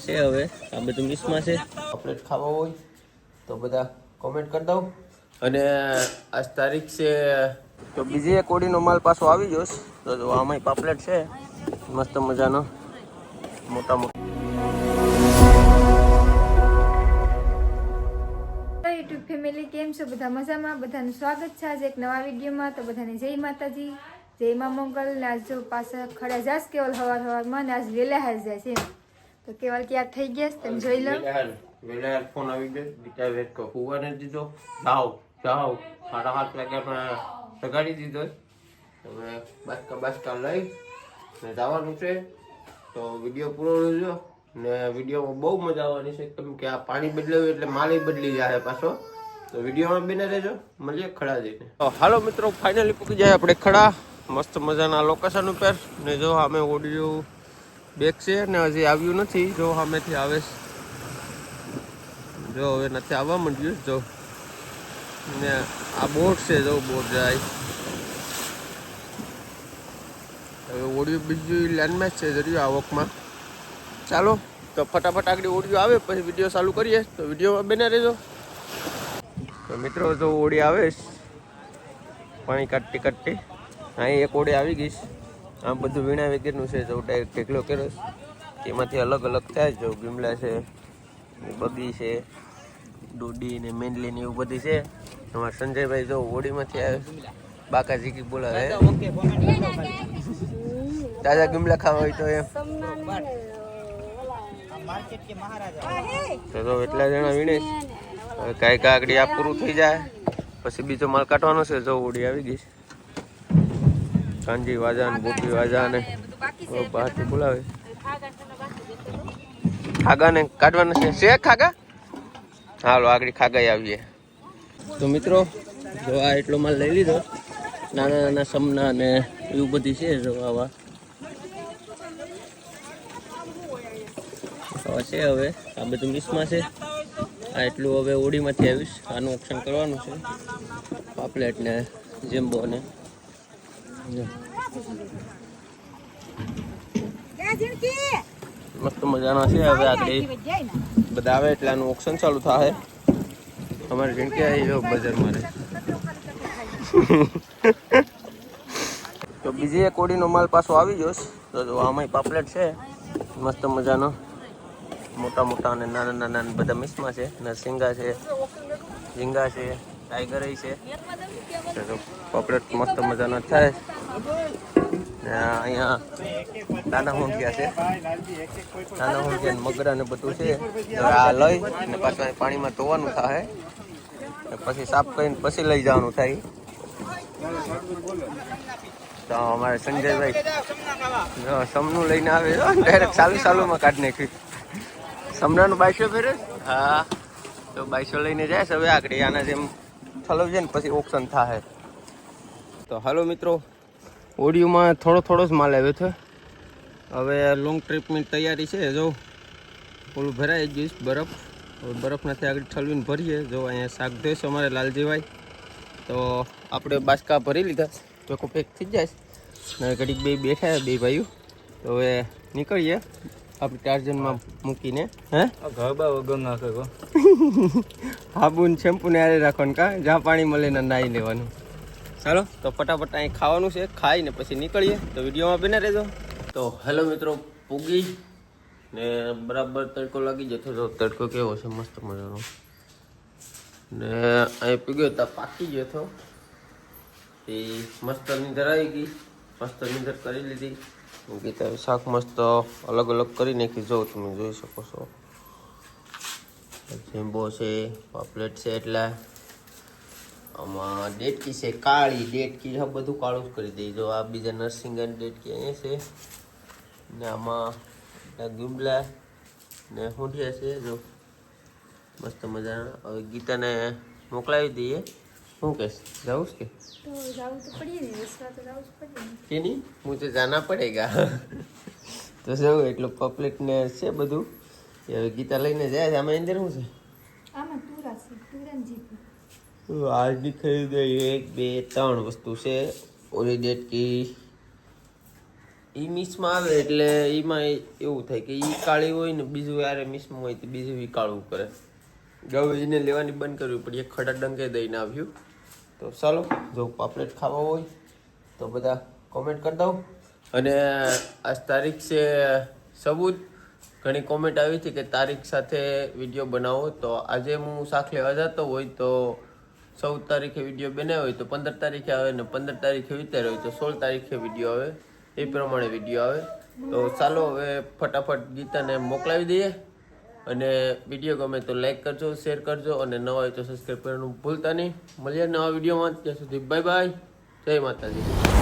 છે હવે આ બધું મિક્સમાં છે. ચોકલેટ ખાવા હોય તો બધા કોમેન્ટ કરી દઉં. અને આજ તારીખ છે તો બીજી એક ઓડીનો માલ પાછો આવી ગયો તો જો આમાંય પાપલેટ છે મસ્ત મજાનો મોટા મોટા. યુટ્યુબ ફેમિલી કેમ છો? બધા મજામાં? બધાનું સ્વાગત છે આજે એક નવા વિડીયોમાં. તો બધાને જય માતાજી, જય મા મંગલ. ને આજ જો પાછા ખડા જાસ કેવલ હવારમાં ને આજ વેલા હાર જાય છે. તો કેવલ ક્યાં થઈ ગયા તમે જોઈ લો. વેલા ફોન આવી ગયો બીટા વેટ કો હુવાને દીધો જાઓ 7:30 વાગ્યામાં સગાડી દીધો. હવે બાસ્કા લઈ ને જવાનું છે. તો વિડીયો પૂરો જોજો ને વિડીયોમાં બહુ મજા આવવાની છે કેમ કે આ પાણી બદલાવ્યું એટલે માલ બદલી જાય પાછો. તો વિડીયોમાં બને રહેજો, મળીએ ખડા જઈને. તો હાલો મિત્રો, ફાઇનલી પૂકી જાય આપણે ખડા મસ્ત મજાના લોકેશન ઉપર. ને જો અમે ઓડિયો બેક છે ને હજી આવ્યું નથી. જો સામેથી આવે જો હવે નથી આવવા માંડ્યું. જો ને આ બોટ છે, જો બોટ જાય હવે ઓડિયો બીજું લેન્ડમાર્ક છે જરી આવકમાં. ચાલો તો ફટાફટ આગળ ઓડિયો આવે પછી વિડીયો ચાલુ કરીએ. તો વિડીયોમાં બને રહેજો. તો મિત્રો જો ઓડી આવે પાણી કાઢતી કાઢતી અહીં એક ઓડી આવી ગઈશ. આમ બધું વીણા વગેરેનું છે. જો ડાયરેક્ટ ઢેકલો કર્યો એમાંથી અલગ અલગ થાય. જો ગીમલા છે, બગી છે, ડોડી ને મેનલી ને એવું બધી છે. અમારા સંજયભાઈ જો ઓડીમાંથી આવે બાકાજી કી બોલાવે તાજા ગીમલા ખાવા હોય તો એમ. તો એટલા જણા વીણે કાંઈ કાકડી આ પૂરું થઈ જાય પછી બીજો માલ કાઢવાનો છે. જો ઓડી આવી ગઈ કાંજી વાજા ને ગોપી વાજા ને બહારથી બોલાવે. ખાગા ને કાઢવાના છે. શેખ ખાગા હાલો આગળ ખાગાઈ આવીએ. તો મિત્રો જો આ એટલો માલ લઈ લીધો. નાના નાના સમના ને એવું બધી છે. જો આવા છે હવે આ બધું મિક્સમાં છે. આ એટલું હવે ઓડીમાંથી આવીશ. આનું ઓપ્શન કરવાનું છે. પાપલેટ ને જેમ્બો ને મસ્ત મજાના છે. હવે આગળ બધા આવે એટલે આનું ઓપ્શન ચાલુ થાય. અમારે જિંદગી આવી બજારમાં રહે. તો બીજી એક ઓડીનો માલ પાછો આવી ગયો તો જો આમાંય પાપલેટ છે મસ્ત મજાનો મોટા મોટા અને નાના નાના બધા મિક્સમાં છે. નરસિંગા છે, ઝીંગા છે, ટાઈગર છે. પાપલેટ મસ્ત મજાના થાય. અહીંયા નાના હોંડિયા છે, નાના હોંડિયા મગરા ને બધું છે. આ લઈ ને પાછું પાણીમાં ધોવાનું થાય પછી સાફ કરીને પછી લઈ જવાનું થાય. તો અમારે સંજયભાઈ સમનું લઈને આવે ડાયરેક્ટ ચાલુમાં કાઢી નાખ્યું. સમનાનું 2200 ફેરે. હા તો 2200 લઈને જાય છે હવે આગળ. આના જેમ ઠલવજે ને પછી ઓપ્શન થાય. તો હાલો મિત્રો, ઓડિયોમાં થોડો જ માલ આવ્યો છે. હવે લોંગ ટ્રીપની તૈયારી છે. જો ઓલું ભરાઈ ગયું બરફ. બરફ નથી આગળ ઠલવીને ભરીએ. જો અહીંયા શાક ધોઈશ અમારે લાલજીભાઈ. તો આપણે બાસકા ભરી લીધા ચોખ્ખું પેક થઈ જાય ને ઘડીક બે બેઠા બે ભાઈઓ. તો હવે નીકળીએ આપણે ટાર્જનમાં મૂકીને. હે ઘરબા વગર નાખે હાબુ ને શેમ્પુ ને આરે રાખવાનું કા જ્યાં પાણી મળે ને નાહી લેવાનું. ચાલો તો ફટાફટ અહીં ખાવાનું છે, ખાઈને પછી નીકળીએ. તો વિડીયોમાં બને રહેજો. તો હેલો મિત્રો, પૂગી ને બરાબર તડકો લાગી જતો. તો તડકો કેવો છે મસ્ત મજાનો. ને અહીં પીગ્યો તો પાકી ગયો હતો એ મસ્ત નીંદર આવી ગઈ. મસ્ત નીંદર કરી લીધી. ગીતા શાક મસ્ત અલગ અલગ કરી નાખી. જો તમે જોઈ શકો છો. જેમ્બો છે, પાપલેટ છે, એટલે આમાં ડેટકી છે કાળી ડેટકી. બધું કાળું જ કરી દઈ. જો આ બીજા નરસિંગા ડેટકી અહીંયા છે ને આમાં ગુમલા ને હોંડિયા છે. જો મસ્ત મજાના. હવે ગીતાને મોકલાવી દઈએ. શું કહેશ, જાઉં કે કે નહીં? મુझे जाना पड़ेगा. તો જવું એટલું પબ્લિક ને છે બધું. હવે ગીતા લઈને જાય છે. આમાં અંદર શું છે? આજની ખરીદે 1 2 3 વસ્તુ છે. ઓલી ડેટકી એ મિક્સમાં આવે એટલે એમાં એવું થાય કે એ કાળી હોય ને બીજું યારે મિક્સમાં હોય તો બીજું એ કાળું કરે. હવે એને લેવાની બંધ કરવી પડી. એક ખડા ડંકે દઈને આવ્યું. તો ચાલો જો પાપલેટ ખાવા હોય તો બધા કોમેન્ટ કરી દઉં. અને આજ તારીખ છે સબૂત. ઘણી કોમેન્ટ આવી હતી કે તારીખ સાથે વિડીયો બનાવો. તો આજે હું શાક લેવા જતો હોય તો 14 તારીખે વિડીયો બનાવ્યો હોય તો 15 તારીખે આવે ને 15 તારીખે વિતર હોય તો 16 તારીખે વિડીયો આવે. એ પ્રમાણે વિડીયો આવે. તો ચાલો હવે ફટાફટ ગીતાને મોકલાવી દઈએ. અને વિડીયો ગમે તો લાઈક કરજો, શેર કરજો અને નવા હોય તો સબસ્ક્રાઈબ કરવાનું ભૂલતા નહીં. મળીએ નવા વિડીયોમાં. ત્યાં સુધી બાય બાય. જય માતાજી.